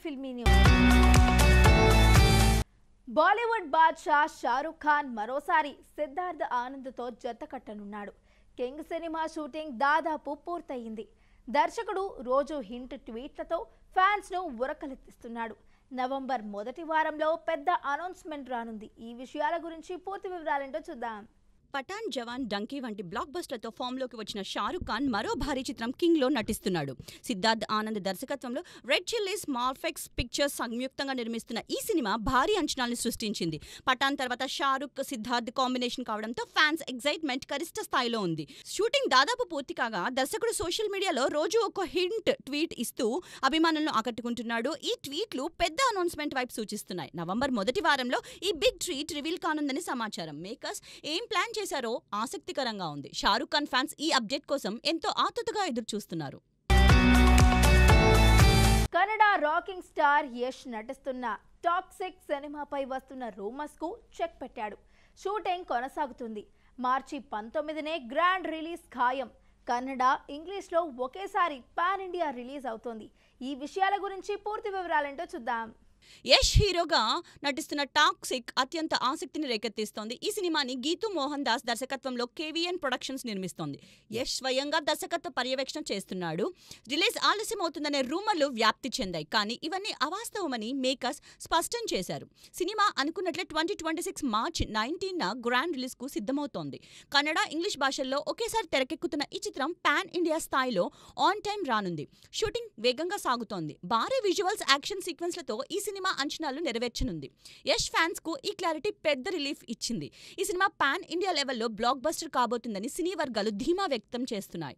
Filmy news. Bollywood Badshah Shahrukh Khan మరోసారి సిద్ధార్థ్ ఆనంద్తో జత కట్టనున్నాడు. King cinema shooting దాదాపు పూర్తయింది. దర్శకుడు రోజు హింట్ ట్వీట్లతో ఫ్యాన్స్ ను ఉరకలెత్తిస్తున్నాడు. నవంబర్ మొదటి వారంలో పెద్ద అనౌన్స్మెంట్ రానుంది. ఈ విషయాల గురించి పూర్తి వివరాలేంటో చూద్దాం. పఠాన్, జవాన్, డంకీ వంటి బ్లాక్ బస్టర్లతో ఫామ్లోకి వచ్చిన షారుఖ్ ఖాన్ మరో భారీ చిత్రం కింగ్లో నటిస్తున్నాడు. సిద్ధార్థ్ ఆనంద్ దర్శకత్వంలో రెడ్ చిల్లీస్, మార్ఫెక్స్ పిక్చర్స్ సంయుక్తంగా నిర్మిస్తున్న ఈ సినిమా భారీ అంచనాలను సృష్టించింది. పఠాన్ తర్వాత షారుఖ్, సిద్ధార్థ్ కాంబినేషన్ కావడంతో ఫ్యాన్స్ ఎగ్జైట్మెంట్ గరిష్ట స్థాయిలో ఉంది. షూటింగ్ దాదాపు పూర్తి కాగా దర్శకుడు సోషల్ మీడియాలో రోజు ఒక హింట్ ట్వీట్ ఇస్తూ అభిమానులను ఆకట్టుకుంటున్నాడు. ఈ ట్వీట్లు పెద్ద అనౌన్స్మెంట్ వైపు సూచిస్తున్నాయి. నవంబర్ మొదటి వారంలో ఈ బిగ్ ట్వీట్ రివీల్ కానుందని సమాచారం. మేకర్స్ ఏం ప్లాన్ చేశారో ఆసక్తికరంగా ఉంది. షారుఖ్ ఖాన్ ఫ్యాన్స్ ఈ అప్డేట్ కోసం ఎంతో ఆతృతగా ఎదురు చూస్తున్నారు. కన్నడ రాకింగ్ స్టార్ యష్ నటిస్తున్న టాక్సిక్ సినిమాపై వస్తున్న రూమర్స్ కు చెక్ పెట్టాడు. షూటింగ్ కొనసాగుతుంది. మార్చి 19నే గ్రాండ్ రిలీజ్ ఖాయం. కన్నడ, ఇంగ్లీష్లో ఒకేసారి పాన్ ఇండియా రిలీజ్ అవుతోంది. ఈ విషయాల గురించి పూర్తి వివరాలేంటో చూద్దాం. యష్ హీరోగా నటిస్తున్న టాక్సిక్ అత్యంత ఆసక్తిని రేకెత్తిస్తోంది. ఈ సినిమాని గీతూ మోహన్ దాస్ దర్శకత్వంలో కేవీఎన్ ప్రొడక్షన్స్ నిర్మిస్తోంది. యష్ స్వయంగా దర్శకత్వ పర్యవేక్షణ చేస్తున్నాడు. రిలీజ్ ఆలస్యం అవుతుందనే రూమర్లు వ్యాప్తి చెందాయి. కానీ ఇవన్నీ అవాస్తవమని మేకర్స్ స్పష్టం చేశారు. సినిమా అనుకున్నట్లే 2026 మార్చి 19న గ్రాండ్ రిలీజ్ కు సిద్ధమవుతోంది. కన్నడ, ఇంగ్లీష్ భాషల్లో ఒకేసారి తెరకెక్కుతున్న ఈ చిత్రం పాన్ ఇండియా స్థాయిలో ఆన్ టైం రానుంది. షూటింగ్ వేగంగా సాగుతోంది. భారీ విజువల్స్, యాక్షన్ సీక్వెన్స్లతో ఈ సినిమా అంచనాలు నెరవేర్చనుంది. యష్ ఫ్యాన్స్ కు ఈ క్లారిటీ పెద్ద రిలీఫ్ ఇచ్చింది. ఈ సినిమా పాన్ ఇండియా లెవెల్లో బ్లాక్ బస్టర్ కాబోతుందని సినీ వర్గాలు ధీమా వ్యక్తం చేస్తున్నాయి.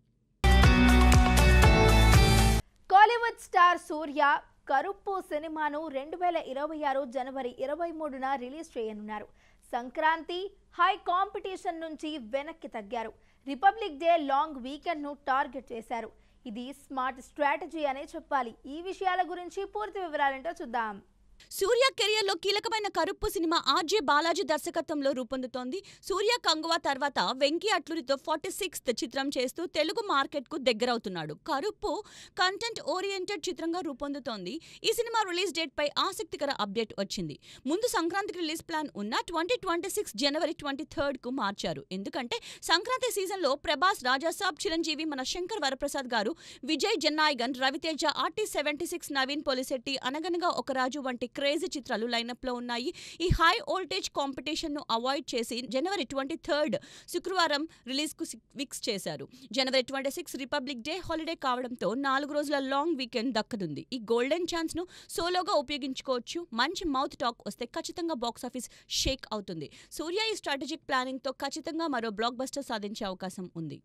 కోలీవుడ్ స్టార్ సూర్య కరుప్పు సినిమాను 2026 జనవరి 23న రిలీజ్ చేయనున్నారు. సంక్రాంతి హై కాంపిటీషన్ నుంచి వెనక్కి తగ్గారు. రిపబ్లిక్ డే లాంగ్ వీకెండ్ ను టార్గెట్ చేశారు. ఇది స్మార్ట్ స్ట్రాటజీ అనే చెప్పాలి. ఈ విషయాల గురించి పూర్తి వివరాలేంటో చూద్దాం. సూర్య కెరియర్లో కీలకమైన కరుప్పు సినిమా ఆర్జే బాలాజీ దర్శకత్వంలో రూపొందుతోంది. సూర్య కంగువా తర్వాత వెంకీ అట్లూరితో 46th చిత్రం చేస్తూ తెలుగు మార్కెట్కు దగ్గరవుతున్నాడు. కరుప్పు కంటెంట్ ఓరియంటెడ్ చిత్రంగా రూపొందుతోంది. ఈ సినిమా రిలీజ్ డేట్ పై ఆసక్తికర అప్డేట్ వచ్చింది. ముందు సంక్రాంతికి రిలీజ్ ప్లాన్ ఉన్న 2026 జనవరి 23కు మార్చారు. ఎందుకంటే సంక్రాంతి సీజన్లో ప్రభాస్, రాజాసాబ్, చిరంజీవి, మన శంకర్ వరప్రసాద్ గారు, విజయ్ జన్నాయగన్, రవితేజ, RT76, నవీన్ పోలిశెట్టి, అనగనగా ఒక రాజు వంటి క్రేజీ చిత్రాలు లైనప్ లో ఉన్నాయి. ఈ హై వోల్టేజ్ కాంపిటీషన్ ను అవాయిడ్ చేసి జనవరి 23 శుక్రవారం రిలీజ్ కు ఫిక్స్ చేశారు. జనవరి 26 రిపబ్లిక్ డే హాలిడే కావడంతో 4 రోజుల లాంగ్ వీకెండ్ దక్కనుంది. ఈ గోల్డెన్ ఛాన్స్ ను సోలోగా ఉపయోగించుకోవచ్చు. మంచి మౌత్ టాక్ వస్తే ఖచ్చితంగా బాక్సాఫీస్ షేక్ అవుతుంది. సూర్య ఈ స్ట్రాటజిక్ ప్లానింగ్ తో ఖచ్చితంగా మరో బ్లాక్ బస్టర్ సాధించే అవకాశం ఉంది.